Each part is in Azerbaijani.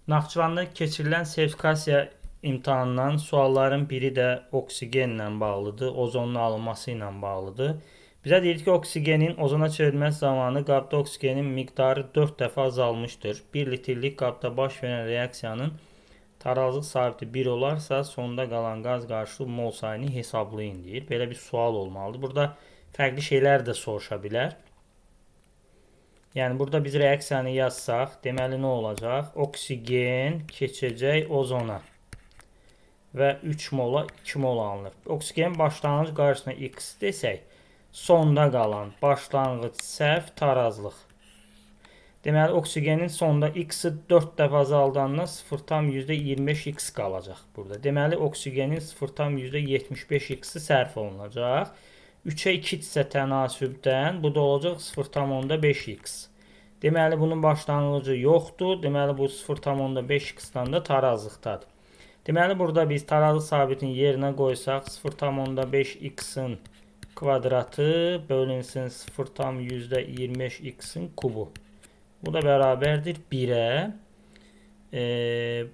Naxçıvanda keçirilən sertifikasiya imtahanından sualların biri də oksigenlə bağlıdır, ozonun alınması ilə bağlıdır. Bizə deyir ki, oksigenin ozona çevrilməsi zamanı qabda oksigenin miqdarı 4 dəfə azalmışdır. 1 litrlik qabda baş verən reaksiyanın tarazlıq sabiti 1 olarsa, sonda qalan qaz qarışıq mol sayını hesablayın deyir. Belə bir sual olmalıdır. Burada fərqli şeylər də soruşa bilər. Yəni burada biz reaksiyanı yazsaq, deməli nə olacaq? Oksigen keçəcək ozona və 3 mola 2 mol alınır. Oksigenin başlanğıc qarşısına x desək, sonda qalan başlanğıc sərf tarazlıq. Deməli oksigenin sonda x-i 4 dəfə azaldanda 0,25x qalacaq burada. Deməli oksigenin 0,75x-i sərf olunacaq. 3-ə 2 isə tənasübdən bu da olacaq 0,5x. Deməli bunun başlanğıcı yoxdur. Deməli bu 0,5x-dan da tarazlıqdadır. Deməli burada biz tarazlıq sabitini yerinə qoysaq 0,5x-in kvadratı bölünsün 0,25x-in kubu. Bu da bərabərdir 1-ə.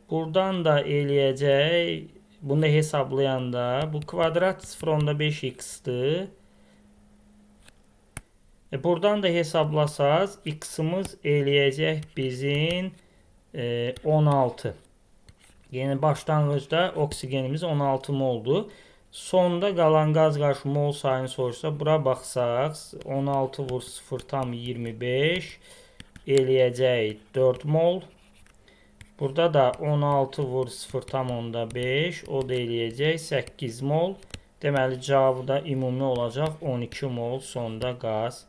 Buradan da eləyəcək, bunu da hesablayanda bu kvadrat 0,5x-dir. Buradan da hesablasaz x-imiz eləyəcək bizim 16. Yəni başlanğıcda oksigenimiz 16 moldur. Sonda qalan qaz qarışıq mol sayını soruşsa, bura baxsaq 16 vur 0,25 eləyəcək 4 mol. Burada da 16 vur 0,5 o da eləyəcək 8 mol. Deməli cavabı da ümumi olacaq 12 mol sonda qaz